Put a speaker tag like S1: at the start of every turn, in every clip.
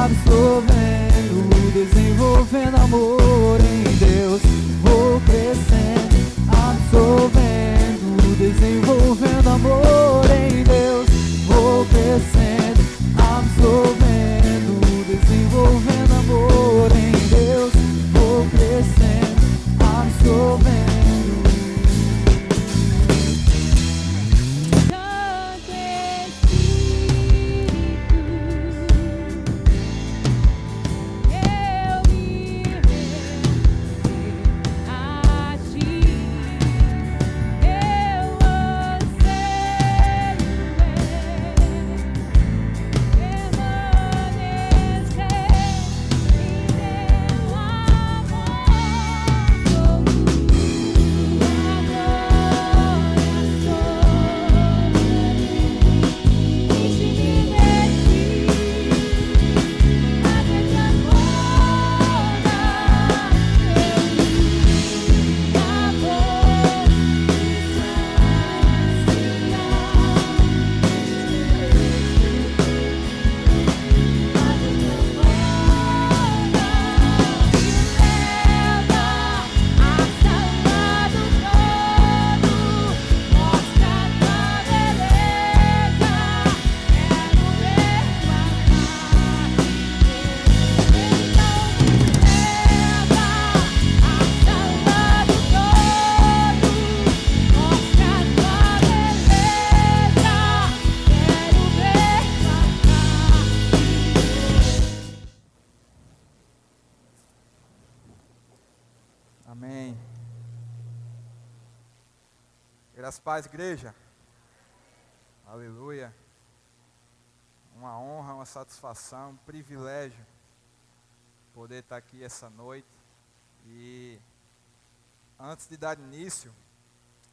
S1: absorvendo, desenvolvendo amor em Deus. Vou crescendo, absorvendo, desenvolvendo amor em Deus. Vou crescendo, absorvendo, desenvolvendo amor em Deus. Vou crescendo, absorvendo.
S2: Amém. Graças a paz, igreja. Aleluia. Uma honra, uma satisfação, um privilégio poder estar aqui essa noite. E antes de dar início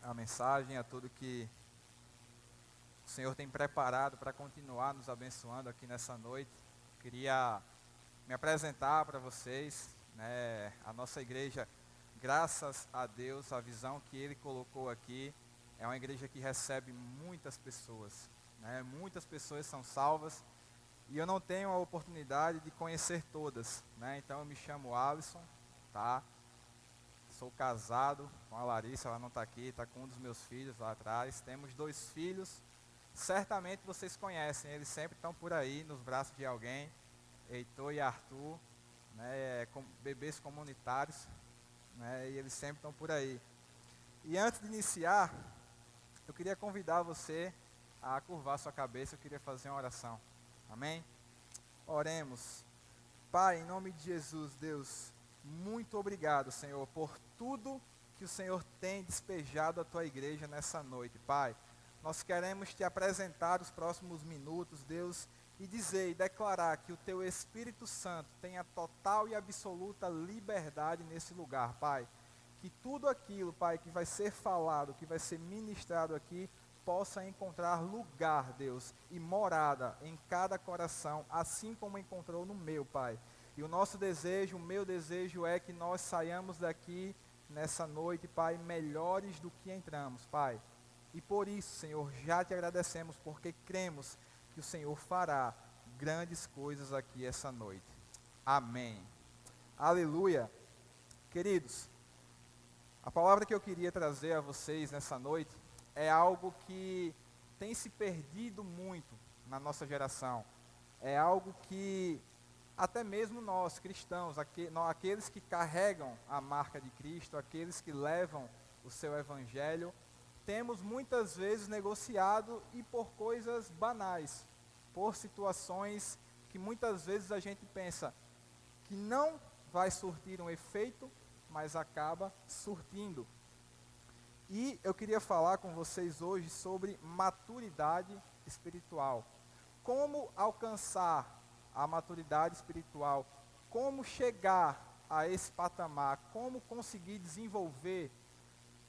S2: à mensagem, a tudo que o Senhor tem preparado para continuar nos abençoando aqui nessa noite, queria me apresentar para vocês, né, a nossa igreja. Graças a Deus, a visão que Ele colocou aqui é uma igreja que recebe muitas pessoas, né? Muitas pessoas são salvas e eu não tenho a oportunidade de conhecer todas, né? Então eu me chamo Alisson, tá? Sou casado com a Larissa, ela não está aqui, está com um dos meus filhos lá atrás. Temos 2 filhos, certamente vocês conhecem, eles sempre estão por aí nos braços de alguém, Heitor e Arthur, né? Bebês comunitários. Né, e eles sempre estão por aí. E antes de iniciar, eu queria convidar você a curvar sua cabeça, eu queria fazer uma oração. Amém? Oremos. Pai, em nome de Jesus, Deus, muito obrigado, Senhor, por tudo que o Senhor tem despejado à tua igreja nessa noite, Pai. Nós queremos te apresentar os próximos minutos, Deus, e dizer e declarar que o teu Espírito Santo tenha total e absoluta liberdade nesse lugar, Pai. Que tudo aquilo, Pai, que vai ser falado, que vai ser ministrado aqui, possa encontrar lugar, Deus, e morada em cada coração, assim como encontrou no meu, Pai. E o nosso desejo, o meu desejo é que nós saiamos daqui nessa noite, Pai, melhores do que entramos, Pai. E por isso, Senhor, já te agradecemos, porque cremos que o Senhor fará grandes coisas aqui essa noite. Amém. Aleluia. Queridos, a palavra que eu queria trazer a vocês nessa noite é algo que tem se perdido muito na nossa geração. É algo que até mesmo nós, cristãos, aqueles que carregam a marca de Cristo, aqueles que levam o seu evangelho, temos muitas vezes negociado e por coisas banais, por situações que muitas vezes a gente pensa que não vai surtir um efeito, mas acaba surtindo. E eu queria falar com vocês hoje sobre maturidade espiritual. Como alcançar a maturidade espiritual, como chegar a esse patamar, como conseguir desenvolver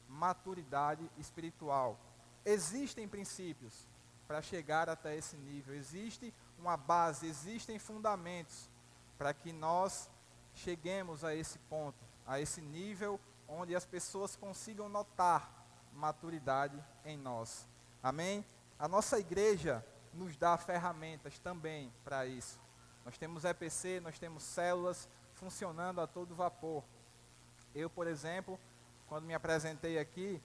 S2: maturidade espiritual. Existem princípios para chegar até esse nível, existe uma base, existem fundamentos para que nós cheguemos a esse ponto, a esse nível onde as pessoas consigam notar maturidade em nós. Amém? A nossa igreja nos dá ferramentas também para isso. Nós temos EPC, nós temos células funcionando a todo vapor. Eu, por exemplo, quando me apresentei aqui,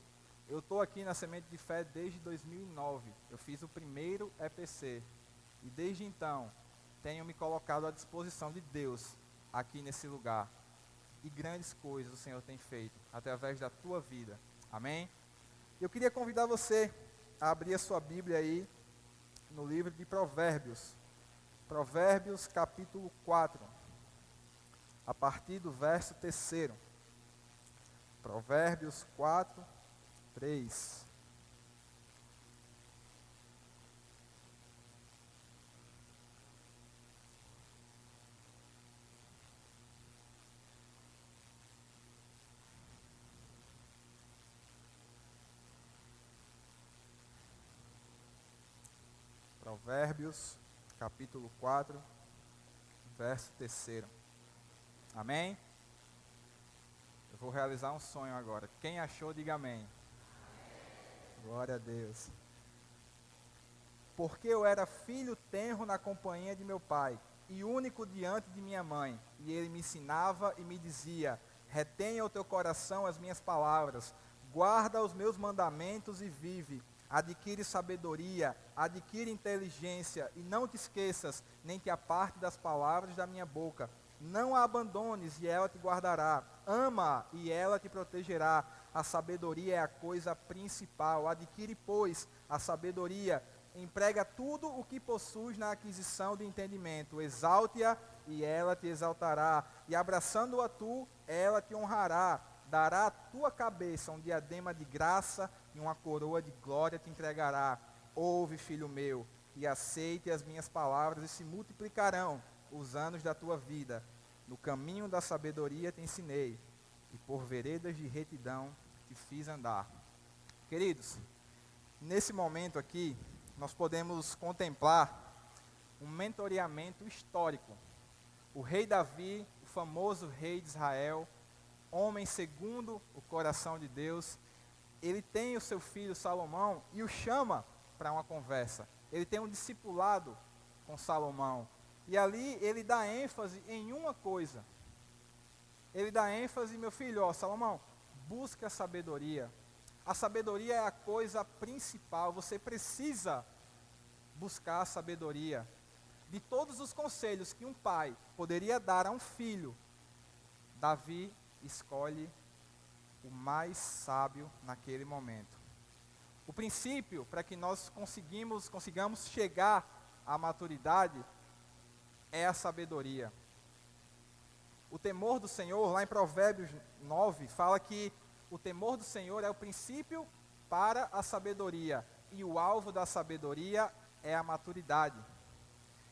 S2: eu estou aqui na Semente de Fé desde 2009. Eu fiz o primeiro EPC. E desde então, tenho me colocado à disposição de Deus aqui nesse lugar. E grandes coisas o Senhor tem feito através da tua vida. Amém? Eu queria convidar você a abrir a sua Bíblia aí no livro de Provérbios. Provérbios capítulo 4. A partir do verso 3. Provérbios 4, 3. Provérbios, capítulo 4, verso 3. Amém? Eu vou realizar um sonho agora. Quem achou, diga amém. Glória a Deus. Porque eu era filho tenro na companhia de meu pai, e único diante de minha mãe, e ele me ensinava e me dizia: retenha o teu coração as minhas palavras, guarda os meus mandamentos e vive. Adquire sabedoria, adquire inteligência, e não te esqueças, nem te aparte das palavras da minha boca. Não a abandones, e ela te guardará. Ama, e ela te protegerá. A sabedoria é a coisa principal. Adquire, pois, a sabedoria. Emprega tudo o que possuis na aquisição do entendimento. Exalte-a, e ela te exaltará. E abraçando-a tu, ela te honrará. Dará à tua cabeça um diadema de graça, e uma coroa de glória te entregará. Ouve, filho meu, e aceite as minhas palavras, e se multiplicarão os anos da tua vida. No caminho da sabedoria te ensinei, e por veredas de retidão te fiz andar. Queridos, nesse momento aqui, nós podemos contemplar um mentoreamento histórico. O rei Davi, o famoso rei de Israel, homem segundo o coração de Deus, ele tem o seu filho Salomão e o chama para uma conversa. Ele tem um discipulado com Salomão. E ali ele dá ênfase em uma coisa. Ele dá ênfase, meu filho, ó, Salomão, busca a sabedoria. A sabedoria é a coisa principal. Você precisa buscar a sabedoria. De todos os conselhos que um pai poderia dar a um filho, Davi escolhe o mais sábio naquele momento. O princípio para que nós consigamos chegar à maturidade é a sabedoria. O temor do Senhor, lá em Provérbios 9, fala que o temor do Senhor é o princípio para a sabedoria, e o alvo da sabedoria é a maturidade.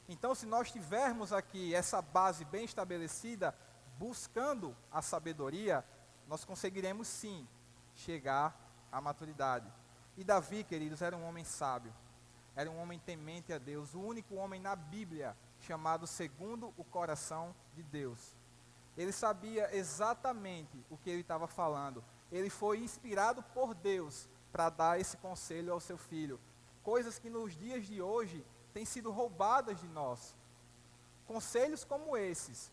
S2: Então, se nós tivermos aqui essa base bem estabelecida, buscando a sabedoria, nós conseguiremos sim chegar à maturidade. E Davi, queridos, era um homem sábio, era um homem temente a Deus, o único homem na Bíblia chamado segundo o coração de Deus. Ele sabia exatamente o que ele estava falando. Ele foi inspirado por Deus para dar esse conselho ao seu filho. Coisas que nos dias de hoje têm sido roubadas de nós. Conselhos como esses,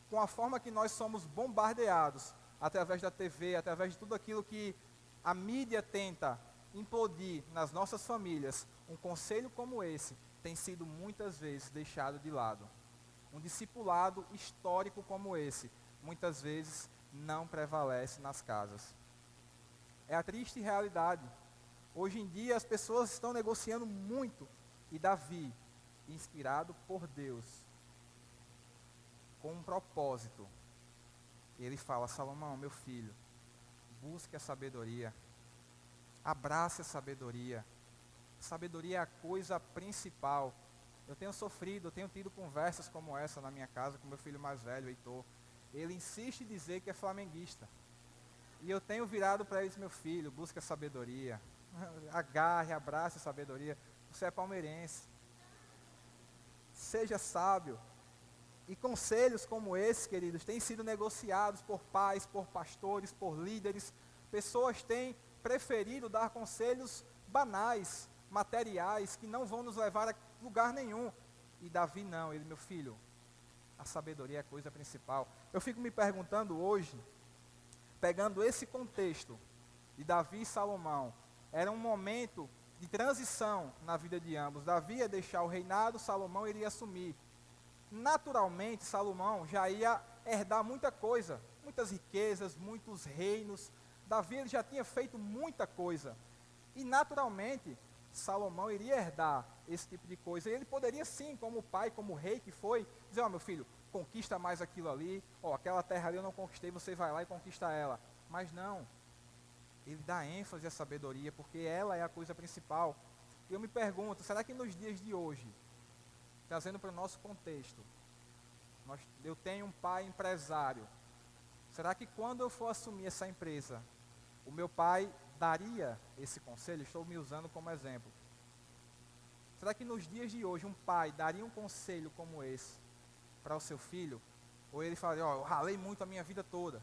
S2: com a forma que nós somos bombardeados, através da TV, através de tudo aquilo que a mídia tenta implodir nas nossas famílias, um conselho como esse tem sido muitas vezes deixado de lado. Um discipulado histórico como esse, muitas vezes não prevalece nas casas. É a triste realidade. Hoje em dia as pessoas estão negociando muito, e Davi, inspirado por Deus, com um propósito, ele fala: Salomão, meu filho, busque a sabedoria, abrace a sabedoria. Sabedoria é a coisa principal. Eu tenho sofrido, eu tenho tido conversas como essa na minha casa com meu filho mais velho, Heitor. Ele insiste em dizer que é flamenguista. E eu tenho virado para ele: meu filho, busque a sabedoria, agarre, abrace a sabedoria. Você é palmeirense. Seja sábio. E conselhos como esses, queridos, têm sido negociados por pais, por pastores, por líderes. Pessoas têm preferido dar conselhos banais, materiais, que não vão nos levar a lugar nenhum. E Davi não, ele: meu filho, a sabedoria é a coisa principal. Eu fico me perguntando hoje, pegando esse contexto de Davi e Salomão, era um momento de transição na vida de ambos. Davi ia deixar o reinado, Salomão iria assumir. Naturalmente, Salomão já ia herdar muita coisa, muitas riquezas, muitos reinos. Davi ele já tinha feito muita coisa. E naturalmente, Salomão iria herdar esse tipo de coisa. E ele poderia sim, como pai, como rei que foi, dizer, ó, meu filho, conquista mais aquilo ali, ó, aquela terra ali eu não conquistei, você vai lá e conquista ela. Mas não, ele dá ênfase à sabedoria, porque ela é a coisa principal. E eu me pergunto, será que nos dias de hoje, trazendo para o nosso contexto, eu tenho um pai empresário, será que quando eu for assumir essa empresa, o meu pai daria esse conselho? Estou me usando como exemplo. Será que nos dias de hoje um pai daria um conselho como esse para o seu filho? Ou ele falaria, ó, eu ralei muito a minha vida toda,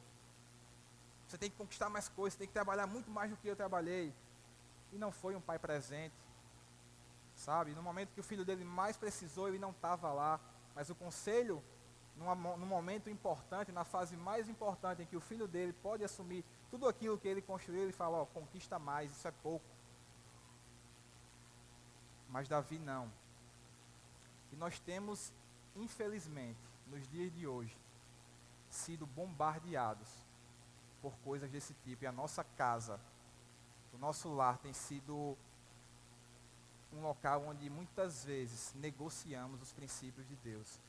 S2: você tem que conquistar mais coisas, tem que trabalhar muito mais do que eu trabalhei. E não foi um pai presente, sabe? No momento que o filho dele mais precisou, ele não estava lá. Mas o conselho, num momento importante, na fase mais importante, em que o filho dele pode assumir tudo aquilo que ele construiu, ele fala, ó, conquista mais, isso é pouco. Mas Davi não. E nós temos, infelizmente, nos dias de hoje, sido bombardeados por coisas desse tipo. E a nossa casa, o nosso lar tem sido um local onde muitas vezes negociamos os princípios de Deus.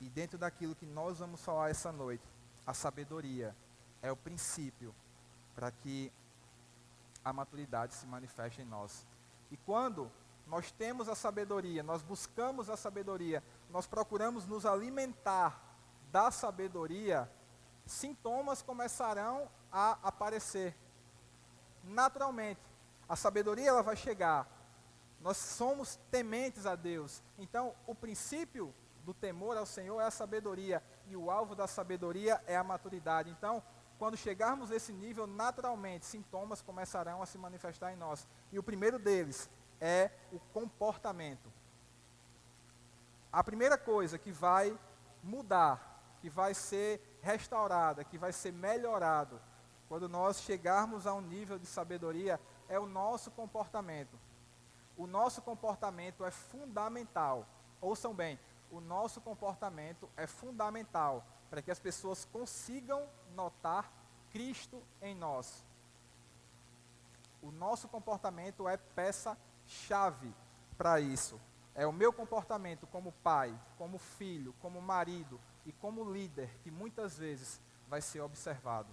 S2: E dentro daquilo que nós vamos falar essa noite, a sabedoria é o princípio para que a maturidade se manifeste em nós. E quando nós temos a sabedoria, nós buscamos a sabedoria, nós procuramos nos alimentar da sabedoria, sintomas começarão a aparecer. Naturalmente, a sabedoria ela vai chegar. Nós somos tementes a Deus. Então, o princípio do temor ao Senhor é a sabedoria. E o alvo da sabedoria é a maturidade. Então, quando chegarmos nesse nível, naturalmente, sintomas começarão a se manifestar em nós. E o primeiro deles é o comportamento. A primeira coisa que vai mudar, que vai ser restaurada, que vai ser melhorado, quando nós chegarmos a um nível de sabedoria, é o nosso comportamento. O nosso comportamento é fundamental. Ouçam bem, o nosso comportamento é fundamental para que as pessoas consigam notar Cristo em nós. O nosso comportamento é peça-chave para isso. É o meu comportamento como pai, como filho, como marido e como líder que muitas vezes vai ser observado.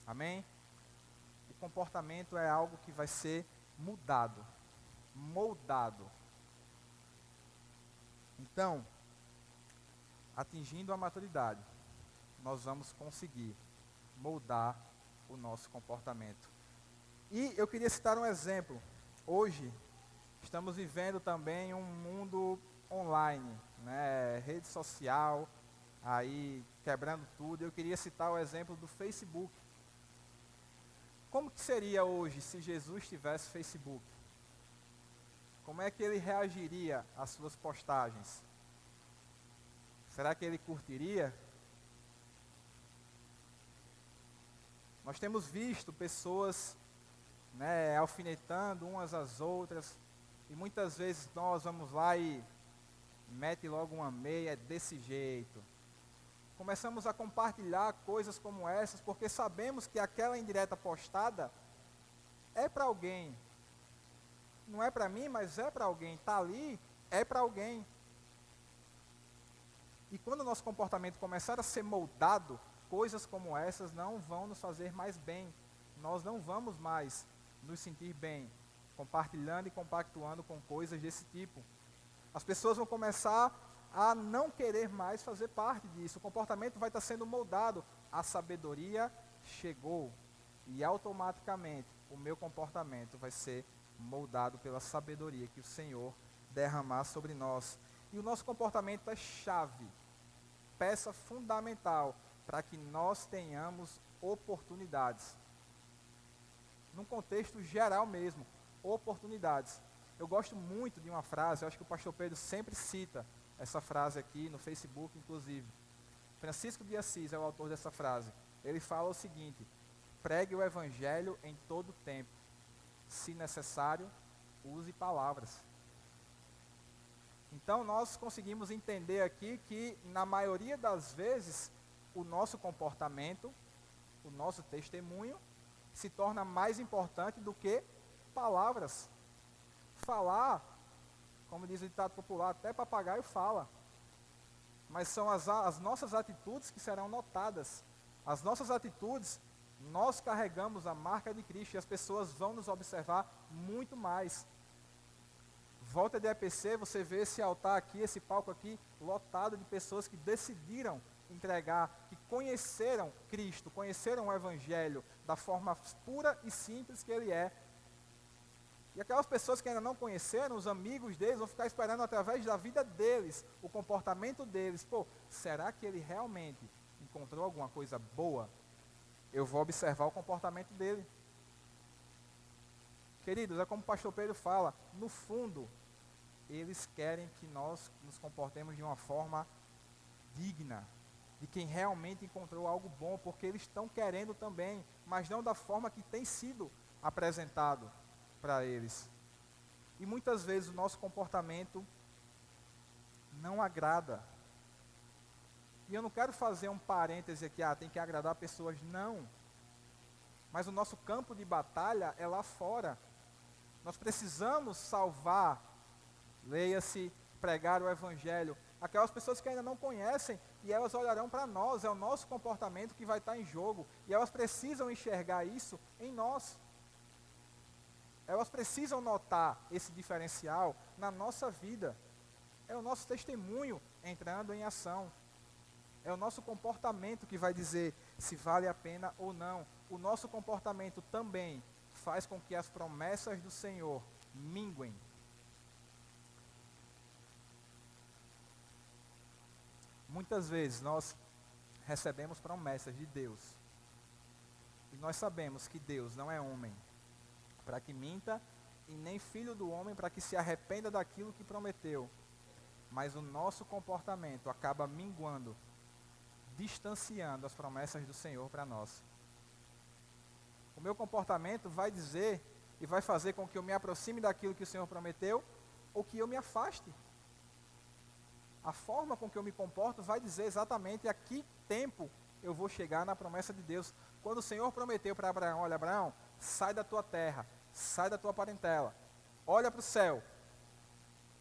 S2: Amém? O comportamento é algo que vai ser mudado, moldado. Então, atingindo a maturidade, nós vamos conseguir moldar o nosso comportamento. E eu queria citar um exemplo. Hoje, estamos vivendo também um mundo online, né? Rede social, aí quebrando tudo. Eu queria citar o exemplo do Facebook. Como que seria hoje se Jesus tivesse Facebook? Como é que ele reagiria às suas postagens? Será que ele curtiria? Nós temos visto pessoas, né, alfinetando umas às outras, e muitas vezes nós vamos lá e mete logo uma meia, é desse jeito. Começamos a compartilhar coisas como essas, porque sabemos que aquela indireta postada é para alguém. Não é para mim, mas é para alguém. Está ali, é para alguém. E quando o nosso comportamento começar a ser moldado, coisas como essas não vão nos fazer mais bem. Nós não vamos mais nos sentir bem, compartilhando e compactuando com coisas desse tipo. As pessoas vão começar a não querer mais fazer parte disso. O comportamento vai estar sendo moldado. A sabedoria chegou. E automaticamente o meu comportamento vai ser moldado pela sabedoria que o Senhor derramar sobre nós. E o nosso comportamento é chave, peça fundamental para que nós tenhamos oportunidades. Num contexto geral mesmo, oportunidades. Eu gosto muito de uma frase, eu acho que o pastor Pedro sempre cita, essa frase aqui no Facebook, inclusive. Francisco de Assis é o autor dessa frase. Ele fala o seguinte: pregue o evangelho em todo tempo. Se necessário, use palavras. Então nós conseguimos entender aqui que, na maioria das vezes, o nosso comportamento, o nosso testemunho, se torna mais importante do que palavras. Falar, como diz o ditado popular, até papagaio fala. Mas são as nossas atitudes que serão notadas. As nossas atitudes, nós carregamos a marca de Cristo e as pessoas vão nos observar muito mais. Volta de EPC, você vê esse altar aqui, esse palco aqui, lotado de pessoas que decidiram entregar, que conheceram Cristo, conheceram o Evangelho da forma pura e simples que ele é. E aquelas pessoas que ainda não conheceram, os amigos deles, vão ficar esperando através da vida deles, o comportamento deles. Pô, será que ele realmente encontrou alguma coisa boa? Eu vou observar o comportamento dele. Queridos, é como o pastor Pedro fala, no fundo, eles querem que nós nos comportemos de uma forma digna, de quem realmente encontrou algo bom, porque eles estão querendo também, mas não da forma que tem sido apresentado para eles. E muitas vezes o nosso comportamento não agrada. E eu não quero fazer um parêntese aqui, tem que agradar pessoas, não. Mas o nosso campo de batalha é lá fora. Nós precisamos salvar, leia-se, pregar o Evangelho, aquelas pessoas que ainda não conhecem, e elas olharão para nós, é o nosso comportamento que vai estar em jogo, e elas precisam enxergar isso em nós. Elas precisam notar esse diferencial na nossa vida. É o nosso testemunho entrando em ação. É o nosso comportamento que vai dizer se vale a pena ou não. O nosso comportamento também faz com que as promessas do Senhor minguem. Muitas vezes nós recebemos promessas de Deus. E nós sabemos que Deus não é homem para que minta, e nem filho do homem para que se arrependa daquilo que prometeu. Mas o nosso comportamento acaba minguando, distanciando as promessas do Senhor para nós. O meu comportamento vai dizer e vai fazer com que eu me aproxime daquilo que o Senhor prometeu, ou que eu me afaste. A forma com que eu me comporto vai dizer exatamente a que tempo eu vou chegar na promessa de Deus. Quando o Senhor prometeu para Abraão: olha, Abraão, sai da tua terra, sai da tua parentela, olha para o céu.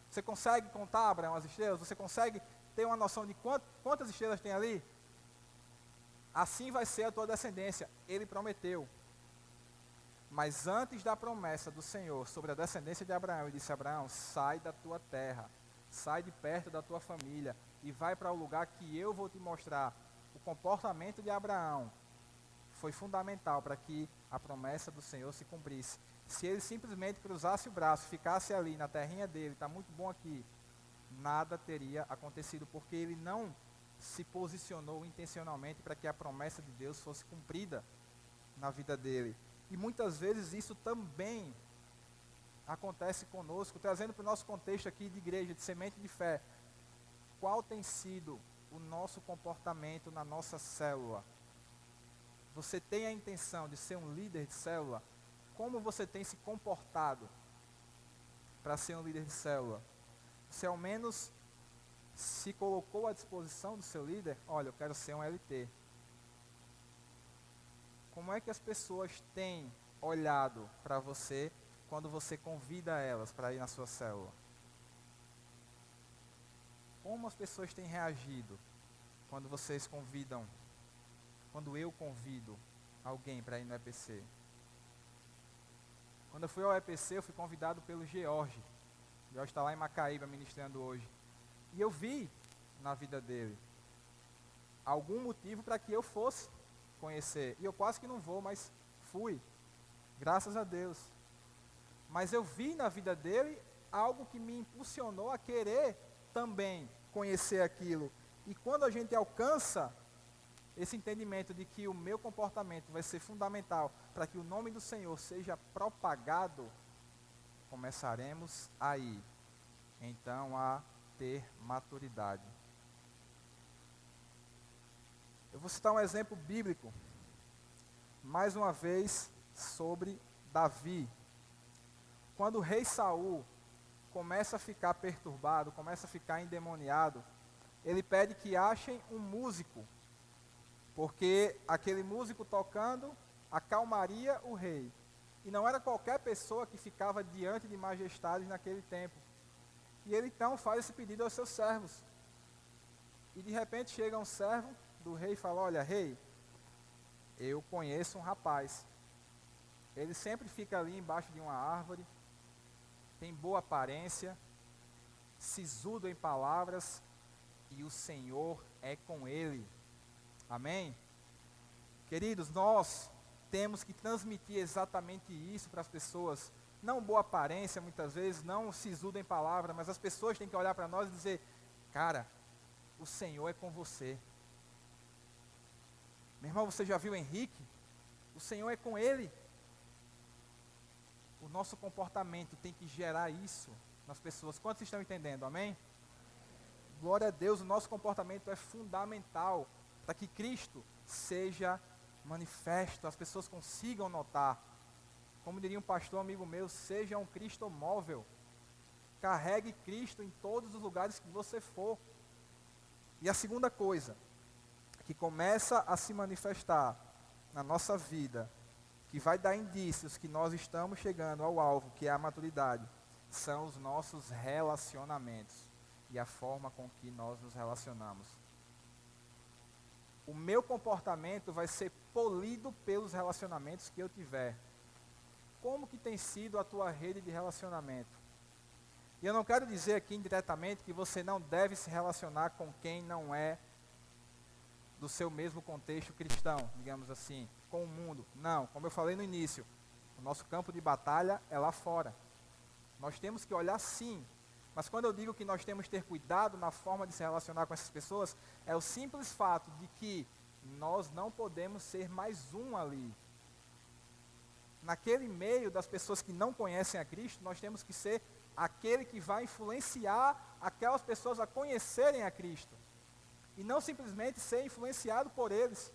S2: Você consegue contar, Abraão, as estrelas? Você consegue ter uma noção de quantas estrelas tem ali? Assim vai ser a tua descendência. Ele prometeu. Mas antes da promessa do Senhor sobre a descendência de Abraão, ele disse: Abraão, sai da tua terra, sai de perto da tua família e vai para o lugar que eu vou te mostrar. O comportamento de Abraão foi fundamental para que a promessa do Senhor se cumprisse. Se ele simplesmente cruzasse o braço, ficasse ali na terrinha dele, está muito bom aqui, nada teria acontecido, porque ele não se posicionou intencionalmente para que a promessa de Deus fosse cumprida na vida dele. E muitas vezes isso também acontece conosco, trazendo para o nosso contexto aqui de igreja, de semente de fé. Qual tem sido o nosso comportamento na nossa célula? Você tem a intenção de ser um líder de célula? Como você tem se comportado para ser um líder de célula? Você ao menos se colocou à disposição do seu líder? Olha, eu quero ser um LT. Como é que as pessoas têm olhado para você quando você convida elas para ir na sua célula? Como as pessoas têm reagido quando vocês convidam, quando eu convido alguém para ir no EPC? Quando eu fui ao EPC, eu fui convidado pelo George. O George está lá em Macaíba ministrando hoje. E eu vi na vida dele algum motivo para que eu fosse conhecer. E eu quase que não vou, mas fui. Graças a Deus. Mas eu vi na vida dele algo que me impulsionou a querer também conhecer aquilo. E quando a gente alcança esse entendimento de que o meu comportamento vai ser fundamental para que o nome do Senhor seja propagado, começaremos aí, então, a ter maturidade. Eu vou citar um exemplo bíblico, mais uma vez, sobre Davi. Quando o rei Saul começa a ficar perturbado, começa a ficar endemoniado, ele pede que achem um músico, porque aquele músico tocando acalmaria o rei. E não era qualquer pessoa que ficava diante de majestades naquele tempo. E ele então faz esse pedido aos seus servos. E de repente chega um servo do rei e fala: olha, rei, eu conheço um rapaz. Ele sempre fica ali embaixo de uma árvore, tem boa aparência, sisudo em palavras, e o Senhor é com ele. Amém? Queridos, nós temos que transmitir exatamente isso para as pessoas. Não boa aparência muitas vezes, não sisudo em palavra, mas as pessoas têm que olhar para nós e dizer: cara, o Senhor é com você. Meu irmão, você já viu Henrique? O Senhor é com ele. O nosso comportamento tem que gerar isso nas pessoas. Quantos estão entendendo? Amém? Glória a Deus, o nosso comportamento é fundamental para que Cristo seja manifesto, as pessoas consigam notar. Como diria um pastor amigo meu, seja um cristomóvel. Carregue Cristo em todos os lugares que você for. E a segunda coisa que começa a se manifestar na nossa vida, que vai dar indícios que nós estamos chegando ao alvo, que é a maturidade, são os nossos relacionamentos e a forma com que nós nos relacionamos. O meu comportamento vai ser polido pelos relacionamentos que eu tiver. Como que tem sido a tua rede de relacionamento? E eu não quero dizer aqui indiretamente que você não deve se relacionar com quem não é do seu mesmo contexto cristão, digamos assim, com o mundo. Não, como eu falei no início, o nosso campo de batalha é lá fora. Nós temos que olhar sim, mas quando eu digo que nós temos que ter cuidado na forma de se relacionar com essas pessoas, é o simples fato de que nós não podemos ser mais um ali. Naquele meio das pessoas que não conhecem a Cristo, nós temos que ser aquele que vai influenciar aquelas pessoas a conhecerem a Cristo. E não simplesmente ser influenciado por eles.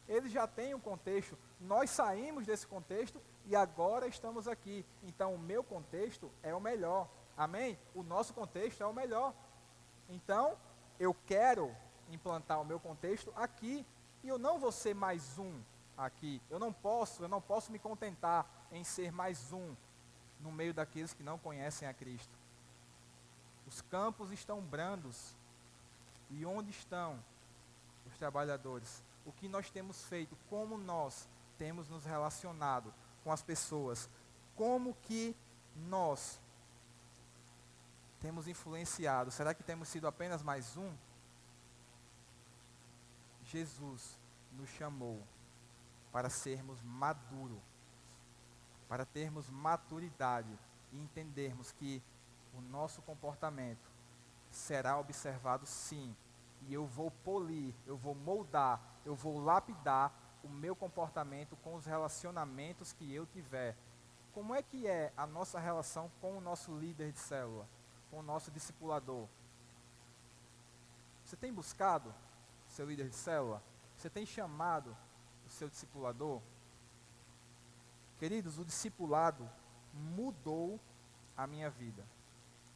S2: Eles já têm um contexto. Nós saímos desse contexto e agora estamos aqui. Então o meu contexto é o melhor. Amém? O nosso contexto é o melhor. Então eu quero implantar o meu contexto aqui. E eu não vou ser mais um aqui. Eu não posso me contentar em ser mais um no meio daqueles que não conhecem a Cristo. Os campos estão brandos. E onde estão os trabalhadores? O que nós temos feito? Como nós temos nos relacionado com as pessoas? Como que nós temos influenciado? Será que temos sido apenas mais um? Jesus nos chamou para sermos maduros, para termos maturidade e entendermos que o nosso comportamento será observado sim, e eu vou polir, eu vou moldar, eu vou lapidar o meu comportamento com os relacionamentos que eu tiver. Como é que é a nossa relação com o nosso líder de célula, com o nosso discipulador? Você tem buscado o seu líder de célula? Você tem chamado o seu discipulador? Queridos, o discipulado mudou a minha vida.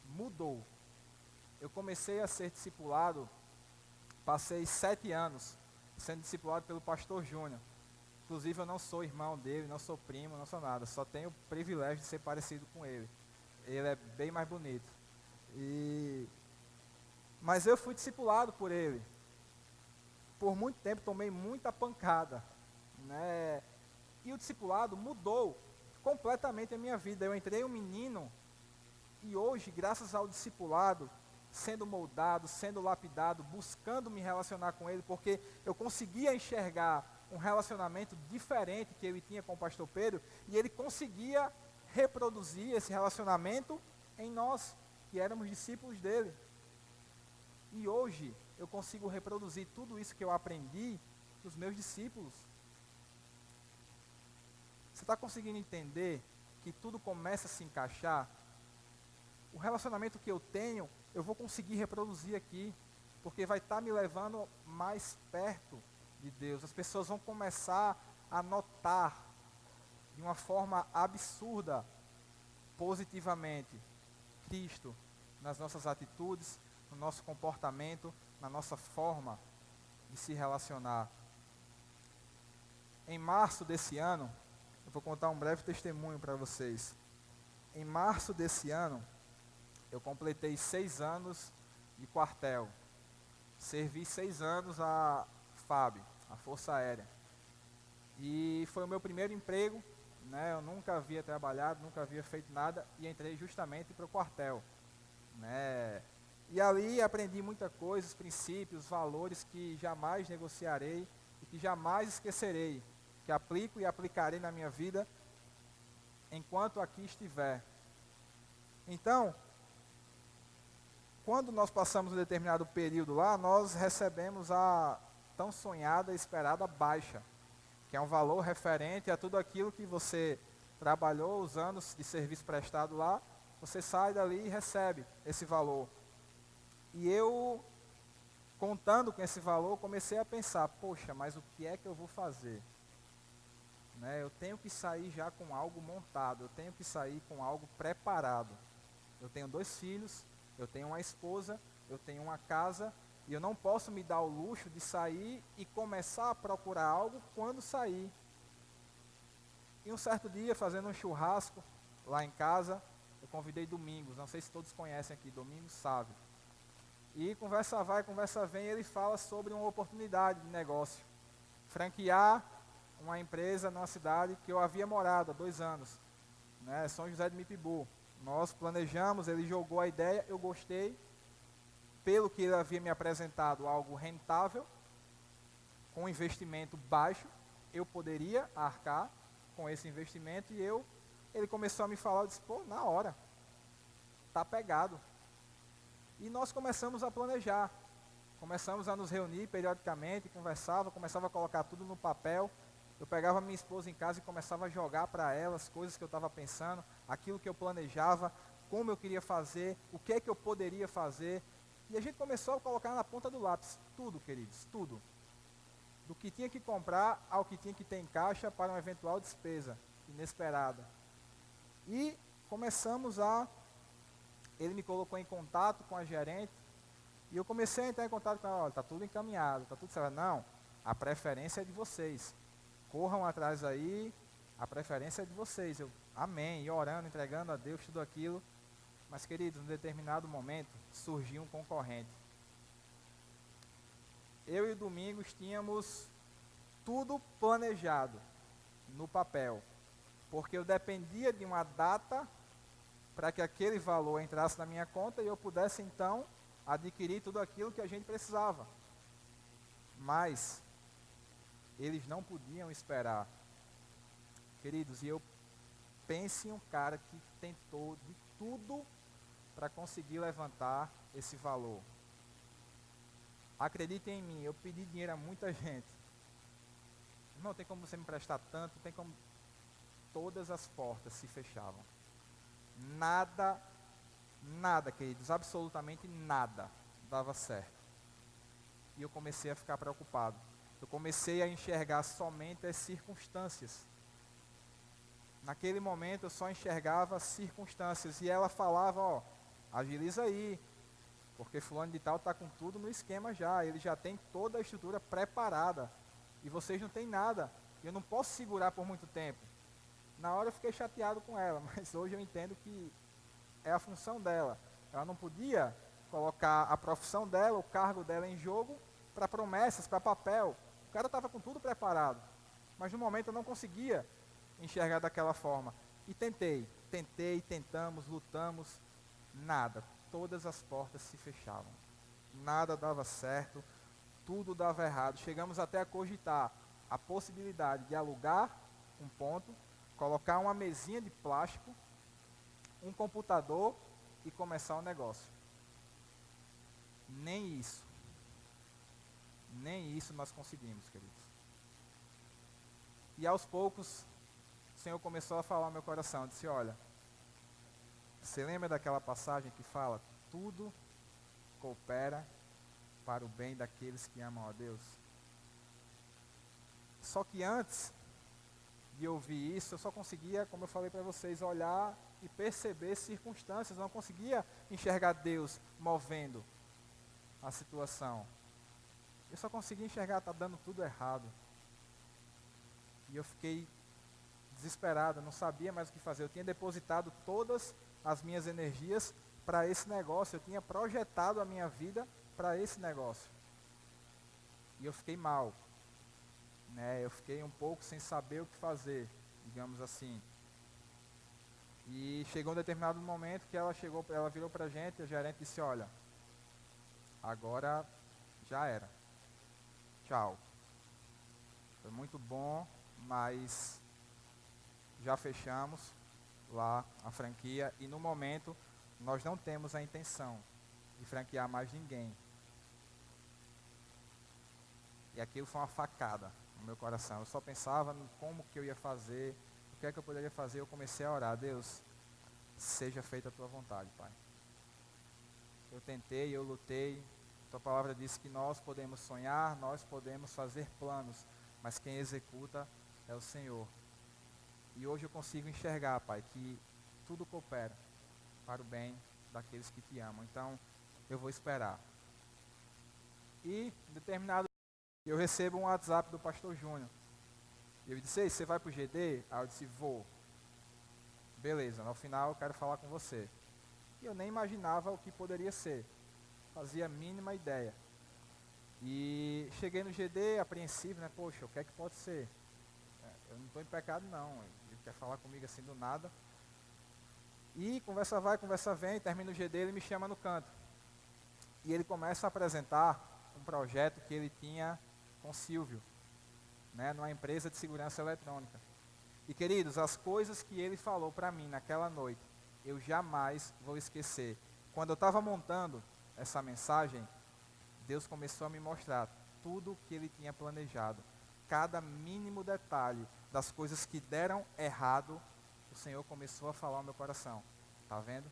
S2: Mudou. Eu comecei a ser discipulado, passei 7 anos sendo discipulado pelo pastor Júnior. Inclusive eu não sou irmão dele, não sou primo, não sou nada, só tenho o privilégio de ser parecido com ele. Ele é bem mais bonito. Mas eu fui discipulado por ele. Por muito tempo tomei muita pancada, né? E o discipulado mudou completamente a minha vida. Eu entrei um menino e hoje, graças ao discipulado, sendo moldado, sendo lapidado, buscando me relacionar com ele, porque eu conseguia enxergar um relacionamento diferente que ele tinha com o pastor Pedro, e ele conseguia reproduzir esse relacionamento em nós, que éramos discípulos dele. E hoje eu consigo reproduzir tudo isso que eu aprendi dos meus discípulos. Você está conseguindo entender que tudo começa a se encaixar? O relacionamento que eu tenho eu vou conseguir reproduzir aqui, porque vai estar me levando mais perto de Deus. As pessoas vão começar a notar de uma forma absurda, positivamente, Cristo nas nossas atitudes, no nosso comportamento, na nossa forma de se relacionar. Em março desse ano, eu vou contar um breve testemunho para vocês. Em março desse ano, eu completei 6 anos de quartel. Servi 6 anos à FAB, a Força Aérea. E foi o meu primeiro emprego, né? Eu nunca havia trabalhado, nunca havia feito nada e entrei justamente para o quartel, né? E ali aprendi muita coisa, os princípios, valores que jamais negociarei e que jamais esquecerei, que aplico e aplicarei na minha vida enquanto aqui estiver. Então, quando nós passamos um determinado período lá, nós recebemos a tão sonhada e esperada baixa, que é um valor referente a tudo aquilo que você trabalhou, os anos de serviço prestado lá, você sai dali e recebe esse valor. E eu, contando com esse valor, comecei a pensar, poxa, mas o que é que eu vou fazer? Né, eu tenho que sair já com algo montado, eu tenho que sair com algo preparado. Eu tenho 2 filhos, eu tenho uma esposa, eu tenho uma casa, e eu não posso me dar o luxo de sair e começar a procurar algo quando sair. E um certo dia, fazendo um churrasco lá em casa, eu convidei Domingos, não sei se todos conhecem aqui, Domingos Sávio. E conversa vai, conversa vem, ele fala sobre uma oportunidade de negócio. Franquear uma empresa numa cidade que eu havia morado há 2 anos, né, São José de Mipibu. Nós planejamos, ele jogou a ideia, eu gostei, pelo que ele havia me apresentado, algo rentável, com investimento baixo, eu poderia arcar com esse investimento e ele começou a me falar, eu disse, pô, na hora, tá pegado. E nós começamos a planejar, começamos a nos reunir periodicamente, começava a colocar tudo no papel. Eu pegava minha esposa em casa e começava a jogar para ela as coisas que eu estava pensando, aquilo que eu planejava, como eu queria fazer, o que é que eu poderia fazer. E a gente começou a colocar na ponta do lápis, tudo, queridos, tudo. Do que tinha que comprar ao que tinha que ter em caixa para uma eventual despesa inesperada. E começamos ele me colocou em contato com a gerente, e eu comecei a entrar em contato com ela, olha, está tudo encaminhado, está tudo certo. Não, a preferência é de vocês. Corram atrás aí, a preferência é de vocês. Eu, amém, e orando, entregando a Deus tudo aquilo. Mas, queridos, em determinado momento, surgiu um concorrente. Eu e o Domingos tínhamos tudo planejado no papel, porque eu dependia de uma data para que aquele valor entrasse na minha conta e eu pudesse, então, adquirir tudo aquilo que a gente precisava. Mas eles não podiam esperar. Queridos, e eu pense em um cara que tentou de tudo para conseguir levantar esse valor. Acreditem em mim, eu pedi dinheiro a muita gente. Não tem como você me emprestar tanto, tem como. Todas as portas se fechavam. Nada, queridos, absolutamente nada dava certo. E eu comecei a ficar preocupado. Eu comecei a enxergar somente as circunstâncias. Naquele momento eu só enxergava as circunstâncias. E ela falava, ó, agiliza aí, porque fulano de tal está com tudo no esquema já. Ele já tem toda a estrutura preparada. E vocês não têm nada. Eu não posso segurar por muito tempo. Na hora eu fiquei chateado com ela, mas hoje eu entendo que é a função dela. Ela não podia colocar a profissão dela, o cargo dela em jogo para promessas, para papel. O cara estava com tudo preparado, mas no momento eu não conseguia enxergar daquela forma. E tentamos, lutamos, nada. Todas as portas se fechavam. Nada dava certo, tudo dava errado. Chegamos até a cogitar a possibilidade de alugar um ponto, colocar uma mesinha de plástico, um computador e começar o negócio. Nem isso nós conseguimos, queridos. E aos poucos, o Senhor começou a falar no meu coração, disse, olha, você lembra daquela passagem que fala, tudo coopera para o bem daqueles que amam a Deus. Só que antes de ouvir isso, eu só conseguia, como eu falei para vocês, olhar e perceber circunstâncias, não conseguia enxergar Deus movendo a situação. Eu só conseguia enxergar, está dando tudo errado. E eu fiquei desesperado, não sabia mais o que fazer. Eu tinha depositado todas as minhas energias para esse negócio, eu tinha projetado a minha vida para esse negócio. E eu fiquei mal, né? Eu fiquei um pouco sem saber o que fazer, digamos assim. E chegou um determinado momento que ela virou para a gente, a gerente disse, olha, agora já era. Tchau. Foi muito bom, mas já fechamos lá a franquia e no momento nós não temos a intenção de franquear mais ninguém. E aquilo foi uma facada no meu coração. Eu só pensava no como que eu ia fazer, o que é que eu poderia fazer. Eu comecei a orar, Deus, seja feita a tua vontade, Pai. Eu tentei, eu lutei. Tua palavra diz que nós podemos sonhar, nós podemos fazer planos, mas quem executa é o Senhor. E hoje eu consigo enxergar, Pai, que tudo coopera para o bem daqueles que te amam. Então, eu vou esperar. E, em determinado dia, eu recebo um WhatsApp do pastor Júnior. E ele disse, ei, você vai para o GD? Aí eu disse, vou. Beleza, no final eu quero falar com você. E eu nem imaginava o que poderia ser. Fazia a mínima ideia. E cheguei no GD, apreensivo, né? Poxa, o que é que pode ser? Eu não estou em pecado, não. Ele quer falar comigo assim do nada. E conversa vai, conversa vem, termina o GD, ele me chama no canto. E ele começa a apresentar um projeto que ele tinha com Silvio, né, numa empresa de segurança eletrônica. E queridos, as coisas que ele falou para mim naquela noite, eu jamais vou esquecer. Quando eu estava montando essa mensagem, Deus começou a me mostrar tudo o que ele tinha planejado. Cada mínimo detalhe das coisas que deram errado, o Senhor começou a falar ao meu coração. Está vendo?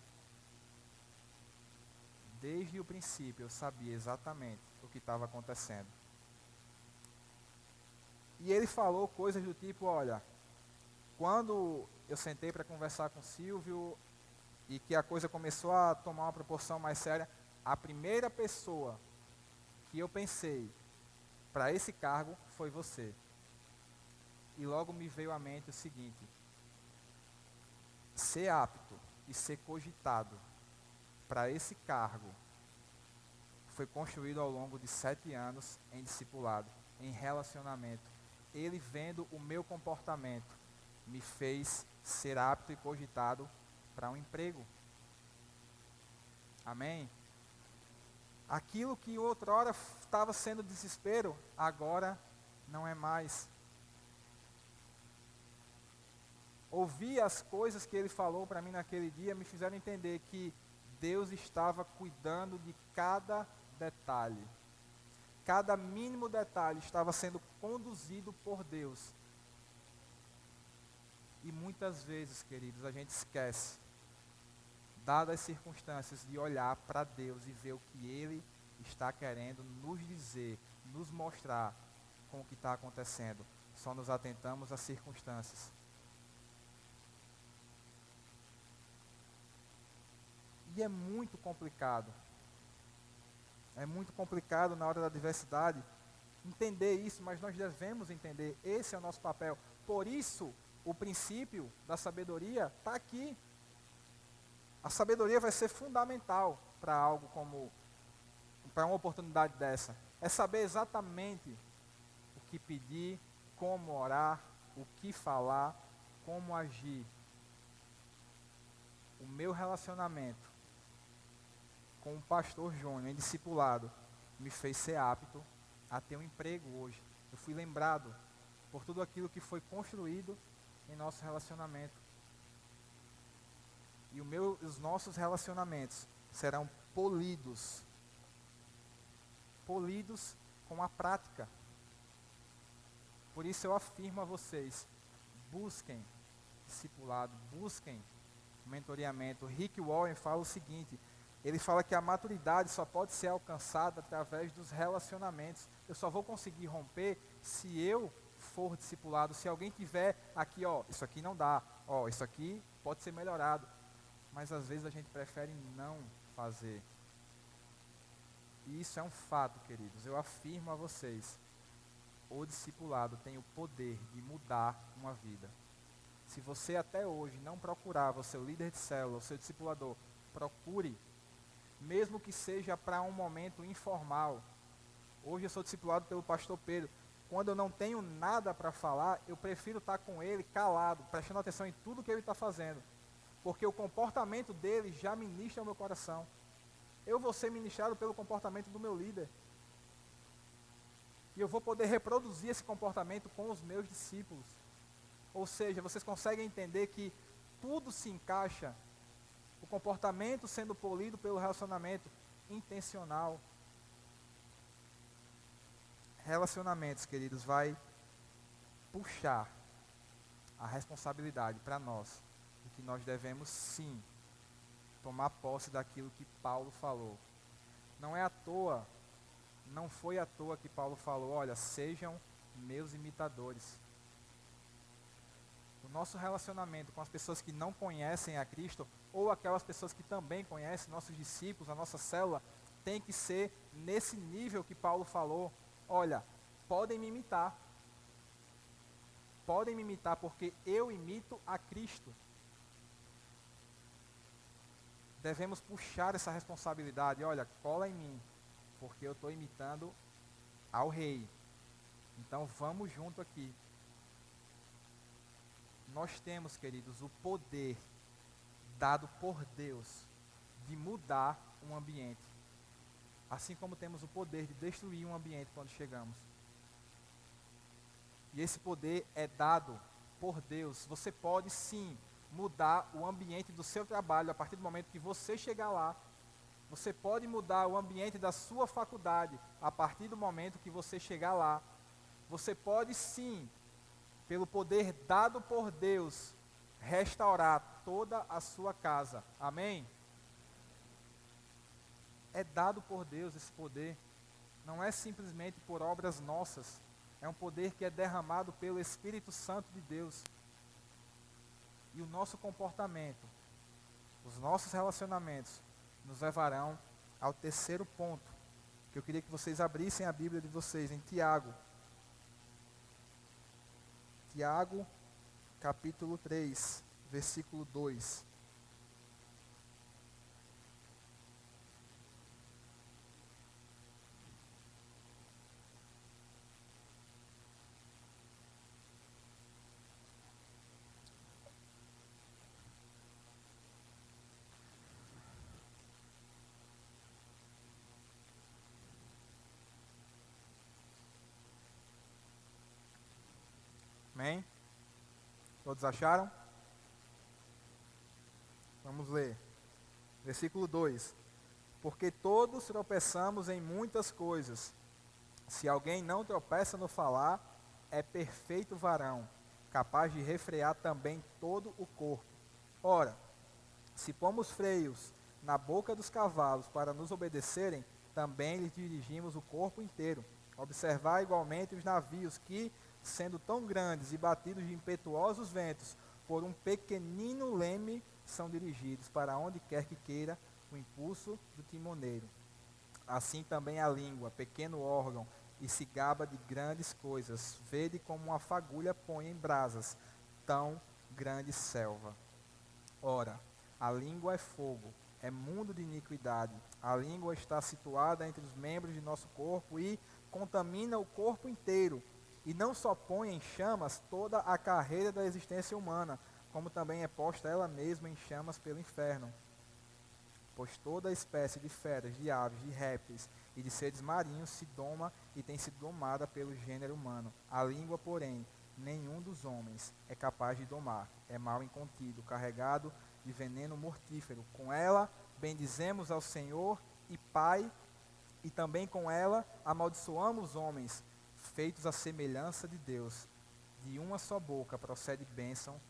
S2: Desde o princípio eu sabia exatamente o que estava acontecendo. E ele falou coisas do tipo, olha, quando eu sentei para conversar com o Silvio e que a coisa começou a tomar uma proporção mais séria, a primeira pessoa que eu pensei para esse cargo foi você. E logo me veio à mente o seguinte, ser apto e ser cogitado para esse cargo foi construído ao longo de 7 anos em discipulado, em relacionamento. Ele vendo o meu comportamento me fez ser apto e cogitado para um emprego. Amém? Aquilo que outrora estava sendo desespero, agora não é mais. Ouvir as coisas que ele falou para mim naquele dia me fizeram entender que Deus estava cuidando de cada detalhe. Cada mínimo detalhe estava sendo conduzido por Deus. E muitas vezes, queridos, a gente esquece, dadas as circunstâncias, de olhar para Deus e ver o que Ele está querendo nos dizer, nos mostrar com o que está acontecendo. Só nos atentamos às circunstâncias. E é muito complicado. É muito complicado na hora da adversidade entender isso, mas nós devemos entender. Esse é o nosso papel. Por isso, o princípio da sabedoria está aqui. A sabedoria vai ser fundamental para algo como, para uma oportunidade dessa. É saber exatamente o que pedir, como orar, o que falar, como agir. O meu relacionamento com o pastor Júnior, em discipulado, me fez ser apto a ter um emprego hoje. Eu fui lembrado por tudo aquilo que foi construído em nosso relacionamento. E os nossos relacionamentos serão polidos. Polidos com a prática. Por isso eu afirmo a vocês, busquem discipulado, busquem mentoreamento. Rick Warren fala o seguinte, Ele fala que a maturidade só pode ser alcançada através dos relacionamentos. Eu só vou conseguir romper se eu for discipulado, se alguém tiver aqui, ó, isso aqui não dá, ó, isso aqui pode ser melhorado. Mas às vezes a gente prefere não fazer. E isso é um fato, queridos. Eu afirmo a vocês, o discipulado tem o poder de mudar uma vida. Se você até hoje não procurava o seu líder de célula, o seu discipulador, procure, mesmo que seja para um momento informal. Hoje eu sou discipulado pelo pastor Pedro. Quando eu não tenho nada para falar, eu prefiro estar com ele calado, prestando atenção em tudo que ele está fazendo. Porque o comportamento dele já ministra o meu coração. Eu vou ser ministrado pelo comportamento do meu líder. E eu vou poder reproduzir esse comportamento com os meus discípulos. Ou seja, vocês conseguem entender que tudo se encaixa. O comportamento sendo polido pelo relacionamento intencional. Relacionamentos, queridos, vai puxar a responsabilidade para nós. De que nós devemos sim tomar posse daquilo que Paulo falou. Não é à toa, não foi à toa que Paulo falou, olha, sejam meus imitadores. O nosso relacionamento com as pessoas que não conhecem a Cristo, ou aquelas pessoas que também conhecem, nossos discípulos, a nossa célula, tem que ser nesse nível que Paulo falou. Olha, podem me imitar. Podem me imitar porque eu imito a Cristo. Devemos puxar essa responsabilidade. Olha, cola em mim, porque eu estou imitando ao rei. Então vamos junto aqui. Nós temos, queridos, o poder dado por Deus de mudar um ambiente. Assim como temos o poder de destruir um ambiente quando chegamos. E esse poder é dado por Deus. Você pode sim mudar o ambiente do seu trabalho a partir do momento que você chegar lá. Você pode mudar o ambiente da sua faculdade a partir do momento que você chegar lá. Você pode sim, pelo poder dado por Deus, restaurar toda a sua casa. Amém? É dado por Deus esse poder. Não é simplesmente por obras nossas. É um poder que é derramado pelo Espírito Santo de Deus. E o nosso comportamento, os nossos relacionamentos, nos levarão ao terceiro ponto, que eu queria que vocês abrissem a Bíblia de vocês, em Tiago. Tiago, capítulo 3, versículo 2. Amém? Todos acharam? Vamos ler. Versículo 2. Porque todos tropeçamos em muitas coisas. Se alguém não tropeça no falar, é perfeito varão, capaz de refrear também todo o corpo. Ora, se pomos freios na boca dos cavalos para nos obedecerem, também lhes dirigimos o corpo inteiro. Observar igualmente os navios que, sendo tão grandes e batidos de impetuosos ventos, por um pequenino leme, são dirigidos para onde quer que queira o impulso do timoneiro. Assim também a língua, pequeno órgão, e se gaba de grandes coisas. Vede como uma fagulha põe em brasas tão grande selva. Ora, a língua é fogo, é mundo de iniquidade. A língua está situada entre os membros de nosso corpo e contamina o corpo inteiro. E não só põe em chamas toda a carreira da existência humana, como também é posta ela mesma em chamas pelo inferno. Pois toda espécie de feras, de aves, de répteis e de seres marinhos se doma e tem sido domada pelo gênero humano. A língua, porém, nenhum dos homens é capaz de domar. É mal incontido, carregado de veneno mortífero. Com ela bendizemos ao Senhor e Pai, e também com ela amaldiçoamos os homens, feitos à semelhança de Deus. De uma só boca procede bênção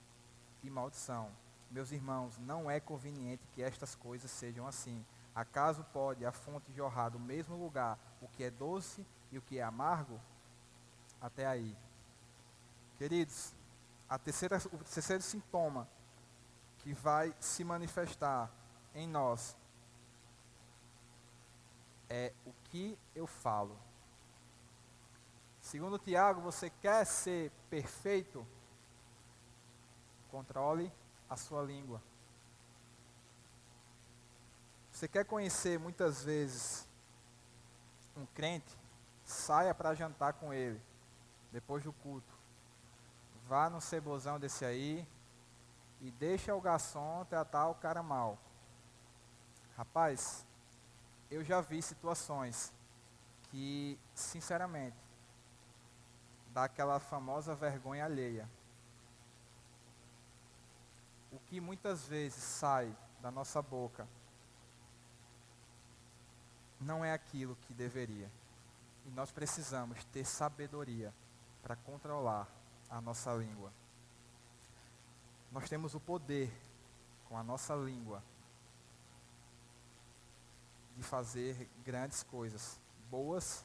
S2: e maldição. Meus irmãos, não é conveniente que estas coisas sejam assim. Acaso pode a fonte jorrar do mesmo lugar o que é doce e o que é amargo? Até aí. Queridos, o terceiro sintoma que vai se manifestar em nós é o que eu falo. Segundo Tiago, você quer ser perfeito? Controle a sua língua. Você quer conhecer muitas vezes um crente? Saia para jantar com ele, depois do culto. Vá no cebozão desse aí e deixa o garçom tratar o cara mal. Rapaz, eu já vi situações que, sinceramente, dá aquela famosa vergonha alheia. O que muitas vezes sai da nossa boca não é aquilo que deveria. E nós precisamos ter sabedoria para controlar a nossa língua. Nós temos o poder, com a nossa língua, de fazer grandes coisas, boas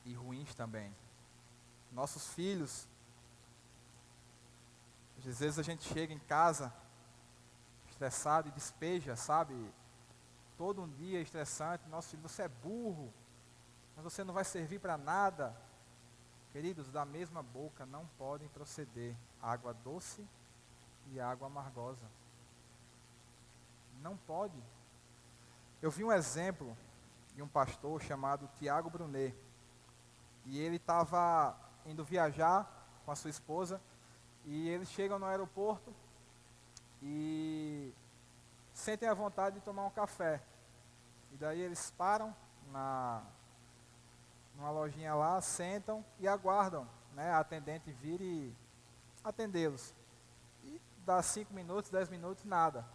S2: e ruins também. Nossos filhos, às vezes a gente chega em casa estressado e despeja, sabe? Todo um dia estressante, nosso filho, você é burro, mas você não vai servir para nada. Queridos, da mesma boca não podem proceder água doce e água amargosa. Não pode. Eu vi um exemplo de um pastor chamado Tiago Brunet. E ele estava indo viajar com a sua esposa. E eles chegam no aeroporto e sentem a vontade de tomar um café. E daí eles param numa lojinha lá, sentam e aguardam, né, a atendente vir e atendê-los. E dá 5 minutos, 10 minutos, nada.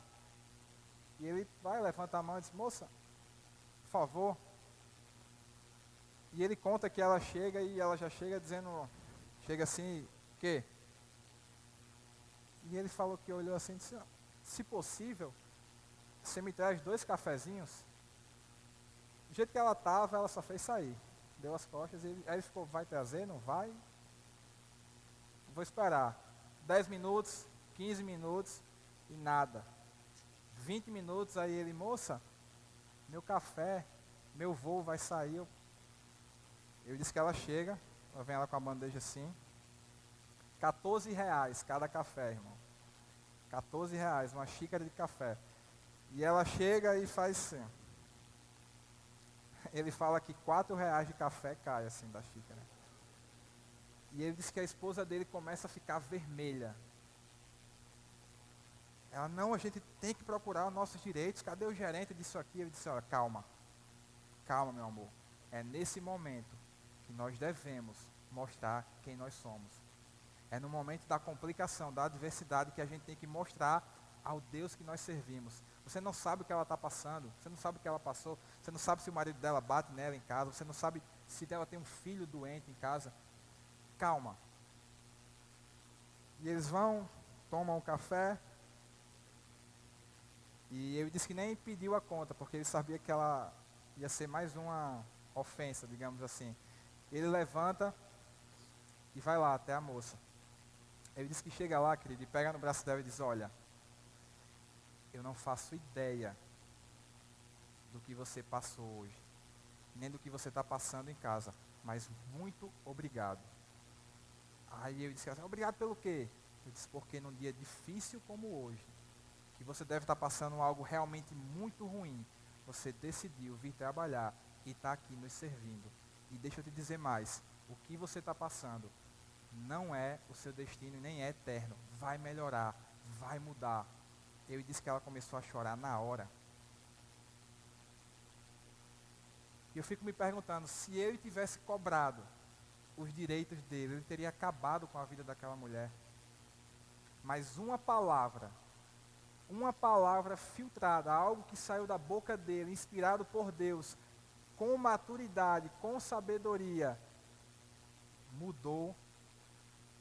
S2: E ele vai, levanta a mão e diz, moça, por favor. E ele conta que ela chega e ela já chega dizendo, chega assim, o quê? E ele falou que olhou assim e disse, se possível, você me traz 2 cafezinhos. Do jeito que ela estava, ela só fez sair. Deu as costas, aí ele ficou, vai trazer, não vai? Vou esperar. 10 minutos, 15 minutos e nada. 20 minutos, aí ele, moça, meu café, meu voo vai sair. Eu disse que ela chega, ela vem lá com a bandeja assim. R$14 cada café, irmão. R$14, uma xícara de café. E ela chega e faz assim. Ele fala que R$4 de café cai assim da xícara. E ele diz que a esposa dele começa a ficar vermelha. Ela, não, a gente tem que procurar os nossos direitos. Cadê o gerente disso aqui? Ele disse, olha, calma. Calma, meu amor. É nesse momento que nós devemos mostrar quem nós somos. É no momento da complicação, da adversidade, que a gente tem que mostrar ao Deus que nós servimos. Você não sabe o que ela está passando, você não sabe o que ela passou, você não sabe se o marido dela bate nela em casa, você não sabe se ela tem um filho doente em casa. Calma. E eles vão, tomam um café, e ele disse que nem pediu a conta, porque ele sabia que ela ia ser mais uma ofensa, digamos assim. Ele levanta e vai lá até a moça. Ele disse que chega lá, querido, e pega no braço dela e diz, olha, eu não faço ideia do que você passou hoje, nem do que você está passando em casa, mas muito obrigado. Aí eu disse, obrigado pelo quê? Eu disse, porque num dia difícil como hoje, que você deve estar passando algo realmente muito ruim, você decidiu vir trabalhar e está aqui nos servindo. E deixa eu te dizer mais, o que você está passando não é o seu destino, nem é eterno, vai melhorar, vai mudar. Eu disse que ela começou a chorar na hora. E eu fico me perguntando, se ele tivesse cobrado os direitos dele, ele teria acabado com a vida daquela mulher. Mas uma palavra filtrada, algo que saiu da boca dele, inspirado por Deus, com maturidade, com sabedoria, mudou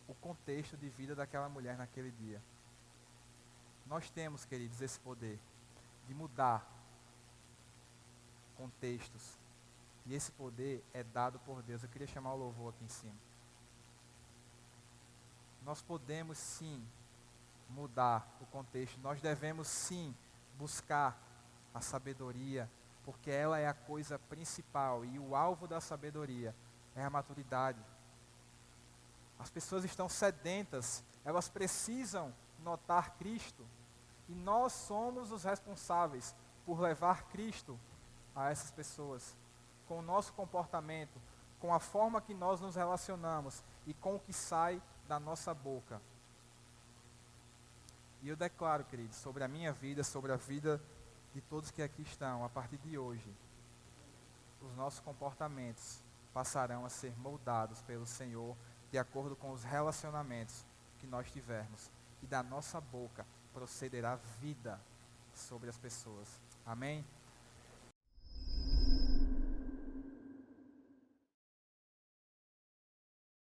S2: o contexto de vida daquela mulher naquele dia. Nós temos, queridos, esse poder de mudar contextos. E esse poder é dado por Deus. Eu queria chamar o louvor aqui em cima. Nós podemos sim mudar o contexto. Nós devemos sim buscar a sabedoria, porque ela é a coisa principal e o alvo da sabedoria é a maturidade. As pessoas estão sedentas, elas precisam notar Cristo e nós somos os responsáveis por levar Cristo a essas pessoas, com o nosso comportamento, com a forma que nós nos relacionamos e com o que sai da nossa boca. E eu declaro, queridos, sobre a minha vida, sobre a vida de todos que aqui estão, a partir de hoje, os nossos comportamentos passarão a ser moldados pelo Senhor de acordo com os relacionamentos que nós tivermos. E da nossa boca procederá vida sobre as pessoas. Amém?